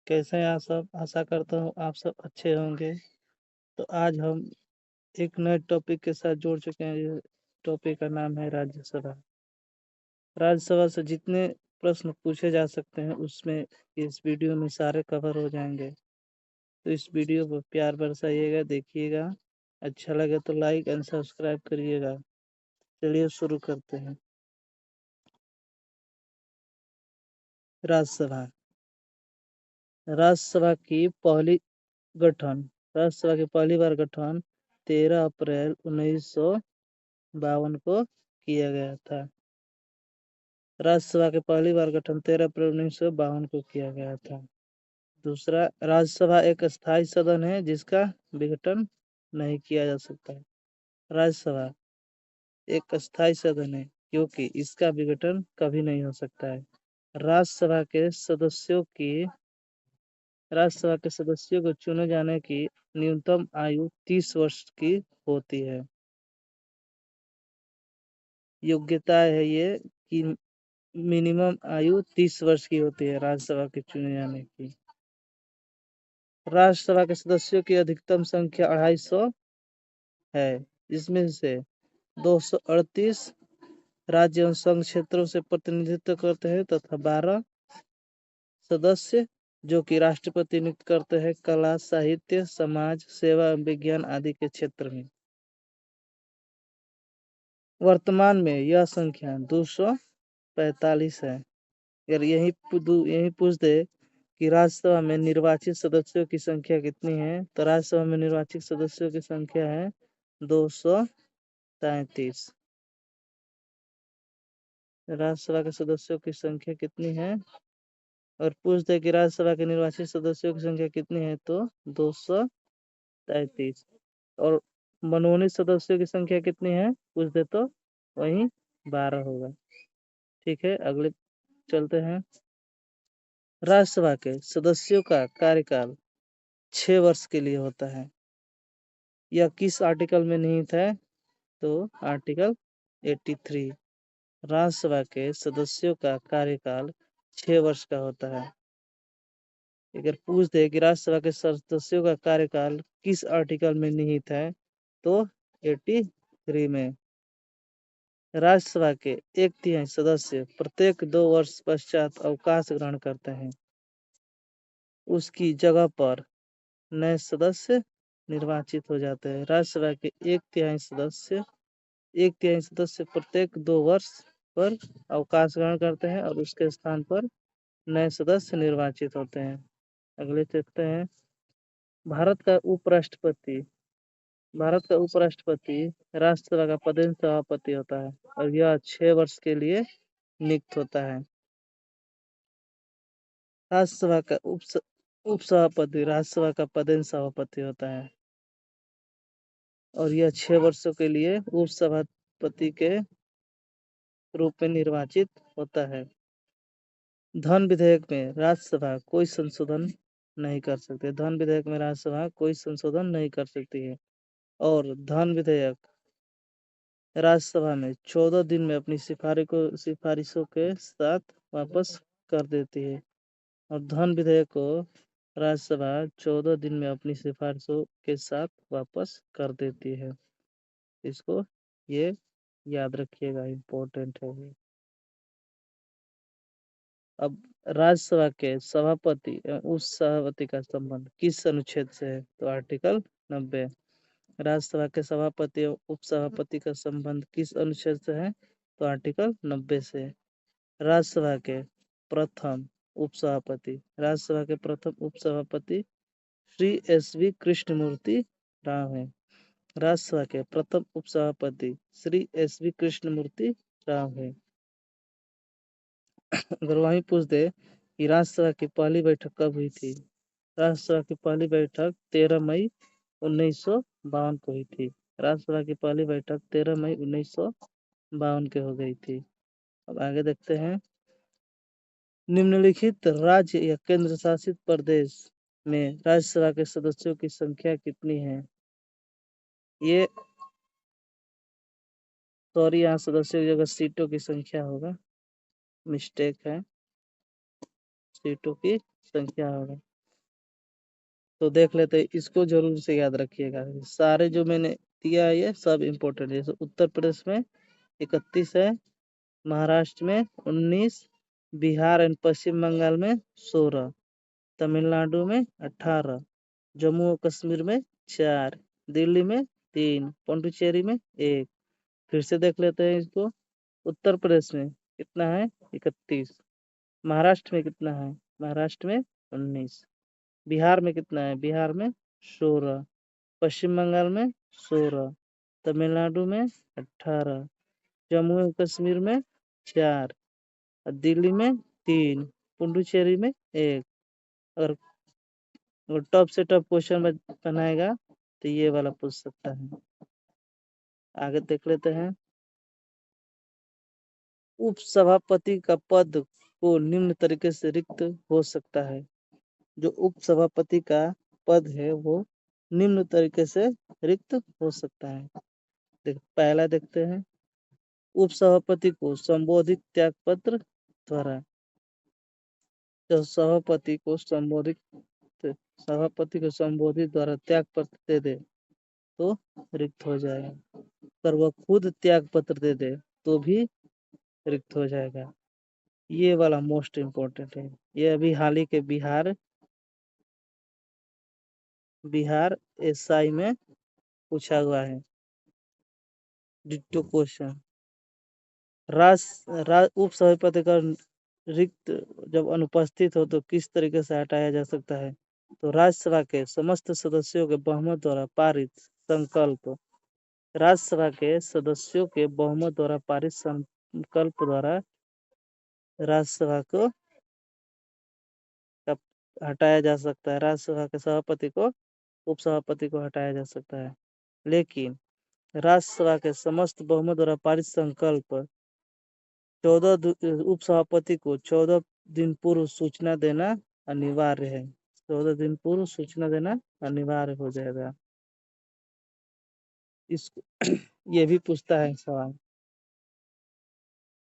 कैसे हैं आप सब? आशा करता हूँ आप सब अच्छे होंगे। तो आज हम एक नए टॉपिक के साथ जुड़ चुके हैं। ये टॉपिक का नाम है राज्यसभा। राज्यसभा से जितने प्रश्न पूछे जा सकते हैं उसमें इस वीडियो में सारे कवर हो जाएंगे। तो इस वीडियो पर प्यार बरसाइएगा, देखिएगा। अच्छा लगे तो लाइक एंड सब्सक्राइब करिएगा। चलिए शुरू करते हैं। राज्यसभा राज्यसभा की पहली गठन राज्यसभा की पहली बार गठन 13 अप्रैल 1952 को किया गया था। राज्यसभा के पहली बार गठन 13 अप्रैल 1952 को किया गया था। दूसरा, राज्यसभा एक स्थायी सदन है जिसका विघटन नहीं किया जा सकता है। राज्यसभा एक स्थायी सदन है क्योंकि इसका विघटन कभी नहीं हो सकता है। राज्यसभा के सदस्यों की राज्यसभा के सदस्यों को चुने जाने की न्यूनतम आयु 30 वर्ष की होती है। योग्यता है ये कि मिनिमम आयु 30 वर्ष की होती है राज्यसभा के चुने जाने की। राज्यसभा के सदस्यों की अधिकतम संख्या 250 है, जिसमें से 238 राज्य एवं संघ क्षेत्रों से प्रतिनिधित्व करते हैं तथा 12 सदस्य जो कि राष्ट्रपति नियुक्त करते हैं कला, साहित्य, समाज, सेवा एवं विज्ञान आदि के क्षेत्र में। वर्तमान में यह संख्या 245 है। अगर यही पूछ दे कि राज्यसभा में निर्वाचित सदस्यों की संख्या कितनी है, तो राज्यसभा में निर्वाचित सदस्यों की संख्या है 233। राज्यसभा के सदस्यों की संख्या कितनी है और पूछ दे कि राज्यसभा के निर्वाचित सदस्यों की संख्या कितनी है, तो 233। और मनोनीत सदस्यों की संख्या कितनी है पूछ दे तो वही 12 होगा। ठीक है, अगले चलते हैं। राज्यसभा के सदस्यों का कार्यकाल 6 वर्ष के लिए होता है। यह किस आर्टिकल में निहित है, तो आर्टिकल 83। राज्यसभा के सदस्यों का कार्यकाल 6 वर्ष का होता है। अगर पूछ दे कि राज्यसभा के सदस्यों का कार्यकाल किस आर्टिकल में निहित है, तो 83 में। राज्यसभा के 1/3 सदस्य प्रत्येक 2 वर्ष पश्चात अवकाश ग्रहण करते हैं। उसकी जगह पर नए सदस्य निर्वाचित हो जाते हैं। राज्यसभा के 1/3 सदस्य प्रत्येक 2 वर्ष पर अवकाश ग्रहण करते हैं और उसके स्थान पर नए सदस्य निर्वाचित होते हैं। अगले देखते हैं। भारत का उपराष्ट्रपति राज्यसभा का पदेन सभापति होता है और यह 6 वर्ष के लिए नियुक्त होता है। राज्यसभा का उपसभापति राज्यसभा का पदेन सभापति होता है और यह 6 वर्षों के लिए उपसभापति के रूप में निर्वाचित होता है। धन विधेयक में राज्यसभा कोई संशोधन नहीं कर सकती। धन विधेयक में राज्यसभा कोई संशोधन नहीं कर सकती है और धन विधेयक राज्यसभा में 14 दिन में अपनी सिफारिशों के साथ वापस कर देती है और धन विधेयक को राज्यसभा 14 दिन में अपनी सिफारिशों के साथ वापस कर देती है। इसको ये याद रखिएगा, इम्पोर्टेंट है ये। अब राज्यसभा के सभापति एवं उस सभापति का संबंध किस अनुच्छेद से है, तो आर्टिकल 90। राज्यसभा के सभापति एवं उप सभापति का संबंध किस अनुच्छेद से है, तो आर्टिकल 90 से। राज्यसभा के प्रथम उपसभापति श्री SV कृष्णमूर्ति राव है। राज्यसभा के प्रथम उपसभापति श्री SV कृष्णमूर्ति राव है। अगर वही पूछ दे कि राज्यसभा की पहली बैठक कब हुई थी, राज्यसभा की पहली बैठक 13 मई 1952 को हुई थी। राज्यसभा की पहली बैठक 13 मई 1952 के हो गई थी। अब आगे देखते हैं। निम्नलिखित राज्य या केंद्र शासित प्रदेश में राज्यसभा के सदस्यों की संख्या कितनी है? ये सॉरी, यहाँ सदस्यों की जगह सीटों की संख्या होगा, मिस्टेक है, सीटों की संख्या होगा। तो देख लेते हैं, इसको जरूर से याद रखिएगा। सारे जो मैंने दिया है ये सब इम्पोर्टेंट है। जैसे उत्तर प्रदेश में 31 है, महाराष्ट्र में 19, बिहार एंड पश्चिम बंगाल में 16, तमिलनाडु में 18, जम्मू और कश्मीर में 4, दिल्ली में 3, पुडुचेरी में 1। फिर से देख लेते हैं इसको। उत्तर प्रदेश में कितना है? 31। महाराष्ट्र में कितना है? महाराष्ट्र में 19। बिहार में कितना है? बिहार में 16। पश्चिम बंगाल में 16, तमिलनाडु में 18, जम्मू एंड कश्मीर में 4, और दिल्ली में 3, पुडुचेरी में 1। अगर टॉप से टॉप क्वेश्चन बनाएगा तो ये वाला पूछ सकता है। आगे देख लेते हैं। उपसभापति का पद को निम्न तरीके से रिक्त हो सकता है। जो उपसभापति का पद है वो निम्न तरीके से रिक्त हो सकता है। पहला देखते हैं। उपसभापति को संबोधित त्याग पत्र द्वारा। जब सभापति को संबोधित द्वारा त्याग पत्र दे दे तो रिक्त हो जाएगा। अगर वह खुद त्याग पत्र दे दे तो भी रिक्त हो जाएगा। ये वाला मोस्ट इम्पोर्टेंट है। ये अभी हाल ही के बिहार एसआई में पूछा हुआ है, डिट्टो क्वेश्चन। उप सभापति का रिक्त जब अनुपस्थित हो तो किस तरीके से हटाया जा सकता है? तो राज्यसभा के समस्त सदस्यों के बहुमत द्वारा पारित संकल्प, राज्यसभा के सदस्यों के बहुमत द्वारा पारित संकल्प द्वारा राज्यसभा को हटाया जा सकता है। राज्यसभा के सभापति को, उपसभापति को हटाया जा सकता है। लेकिन राज्यसभा के समस्त बहुमत द्वारा पारित संकल्प 14 उपसभापति को 14 दिन पूर्व सूचना देना अनिवार्य है। 14 दिन पूर्व सूचना देना अनिवार्य हो जाएगा। इसको ये भी पूछता है सवाल।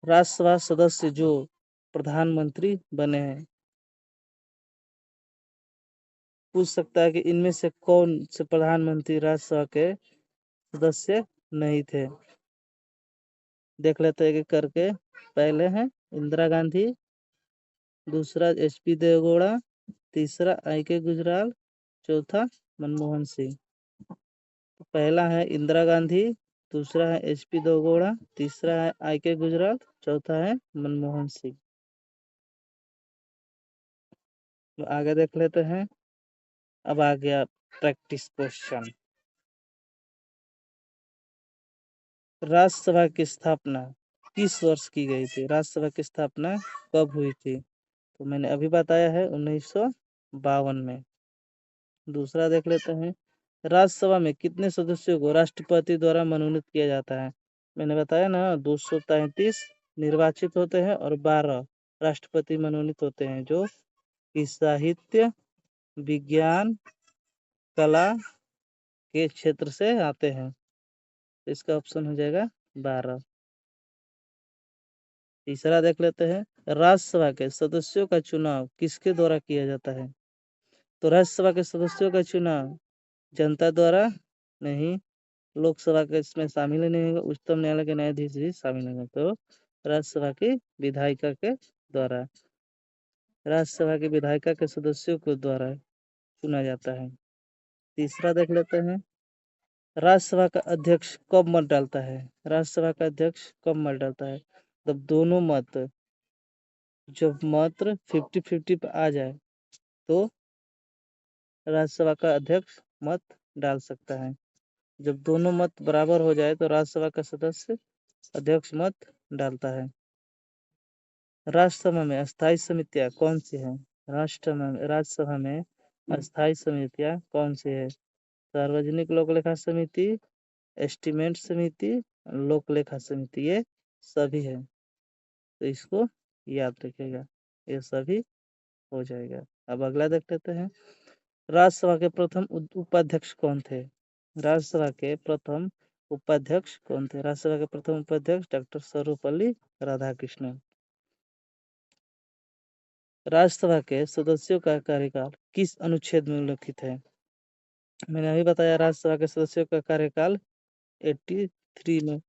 राज्यसभा सदस्य जो प्रधानमंत्री बने हैं, पूछ सकता है कि इनमें से कौन से प्रधानमंत्री राज्यसभा के सदस्य नहीं थे। देख लेते हैं कि करके। पहले है इंदिरा गांधी, दूसरा एचपी देवेगौड़ा, तीसरा आई.के. गुजराल, चौथा मनमोहन सिंह। तो पहला है इंदिरा गांधी, दूसरा है एचपी देवेगौड़ा, तीसरा है आई.के. गुजराल, चौथा है मनमोहन सिंह। तो आगे देख लेते हैं। अब आ गया प्रैक्टिस क्वेश्चन। राज्यसभा की स्थापना किस वर्ष की गई थी? राज्यसभा की स्थापना कब हुई थी? तो मैंने अभी बताया है 1952 में। दूसरा देख लेते हैं। राज्यसभा में कितने सदस्यों को राष्ट्रपति द्वारा मनोनीत किया जाता है? मैंने बताया ना, 233 निर्वाचित होते हैं और 12 राष्ट्रपति मनोनीत होते हैं, जो कि साहित्य, विज्ञान, कला के क्षेत्र से आते हैं। तो इसका ऑप्शन हो जाएगा 12। तीसरा देख लेते हैं। राज्यसभा के सदस्यों का चुनाव किसके द्वारा किया जाता है? तो राज्यसभा के सदस्यों का चुनाव जनता द्वारा नहीं, लोकसभा के इसमें शामिल ही नहीं होगा, उच्चतम न्यायालय के न्यायाधीश भी शामिल नहीं होंगे। तो राज्यसभा की विधायिका के द्वारा, राज्यसभा की विधायिका के सदस्यों के द्वारा चुना जाता है। तीसरा देख लेते हैं। राज्यसभा का अध्यक्ष कब मत डालता है? राज्यसभा का अध्यक्ष कब मत डालता है? जब मात्र 50-50 पे आ जाए तो राज्यसभा का अध्यक्ष मत डाल सकता है। जब दोनों मत बराबर हो जाए तो राज्यसभा का सदस्य अध्यक्ष मत डालता है। राज्यसभा में अस्थायी समितियां कौन सी हैं? राज्यसभा में अस्थायी समितियां कौन सी है? सार्वजनिक लोक लेखा समिति, एस्टीमेट समिति, लोक लेखा समिति, ये सभी है। तो इसको याद रखिएगा, ये सभी हो जाएगा। अब अगला देख लेते हैं। राज्यसभा के प्रथम उपाध्यक्ष कौन थे? राज्यसभा के प्रथम उपाध्यक्ष कौन थे? राज्यसभा के प्रथम उपाध्यक्ष डॉक्टर सर्वपल्ली राधाकृष्णन। राज्यसभा के सदस्यों का कार्यकाल किस अनुच्छेद में उल्लिखित है? मैंने अभी बताया राज्यसभा के सदस्यों का कार्यकाल 83 में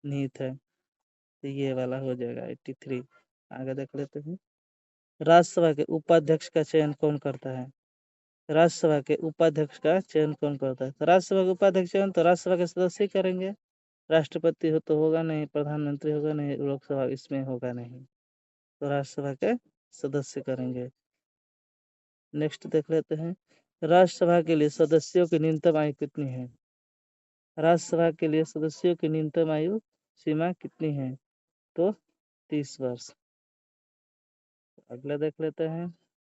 निहित है, तो ये वाला हो जाएगा 83। आगे देख लेते हैं। राज्यसभा के उपाध्यक्ष का चयन कौन करता है? राज्यसभा के उपाध्यक्ष का चयन कौन करता है? तो राज्यसभा के उपाध्यक्ष चयन तो राज्यसभा के सदस्य ही करेंगे। राष्ट्रपति हो तो होगा नहीं, प्रधानमंत्री होगा नहीं, लोकसभा इसमें होगा नहीं, तो राज्यसभा के सदस्य करेंगे। नेक्स्ट देख लेते हैं। राज्यसभा के लिए सदस्यों की न्यूनतम आयु कितनी है? राज्यसभा के लिए सदस्यों की न्यूनतम आयु सीमा कितनी है? तो 30 वर्ष। अगला देख लेते हैं।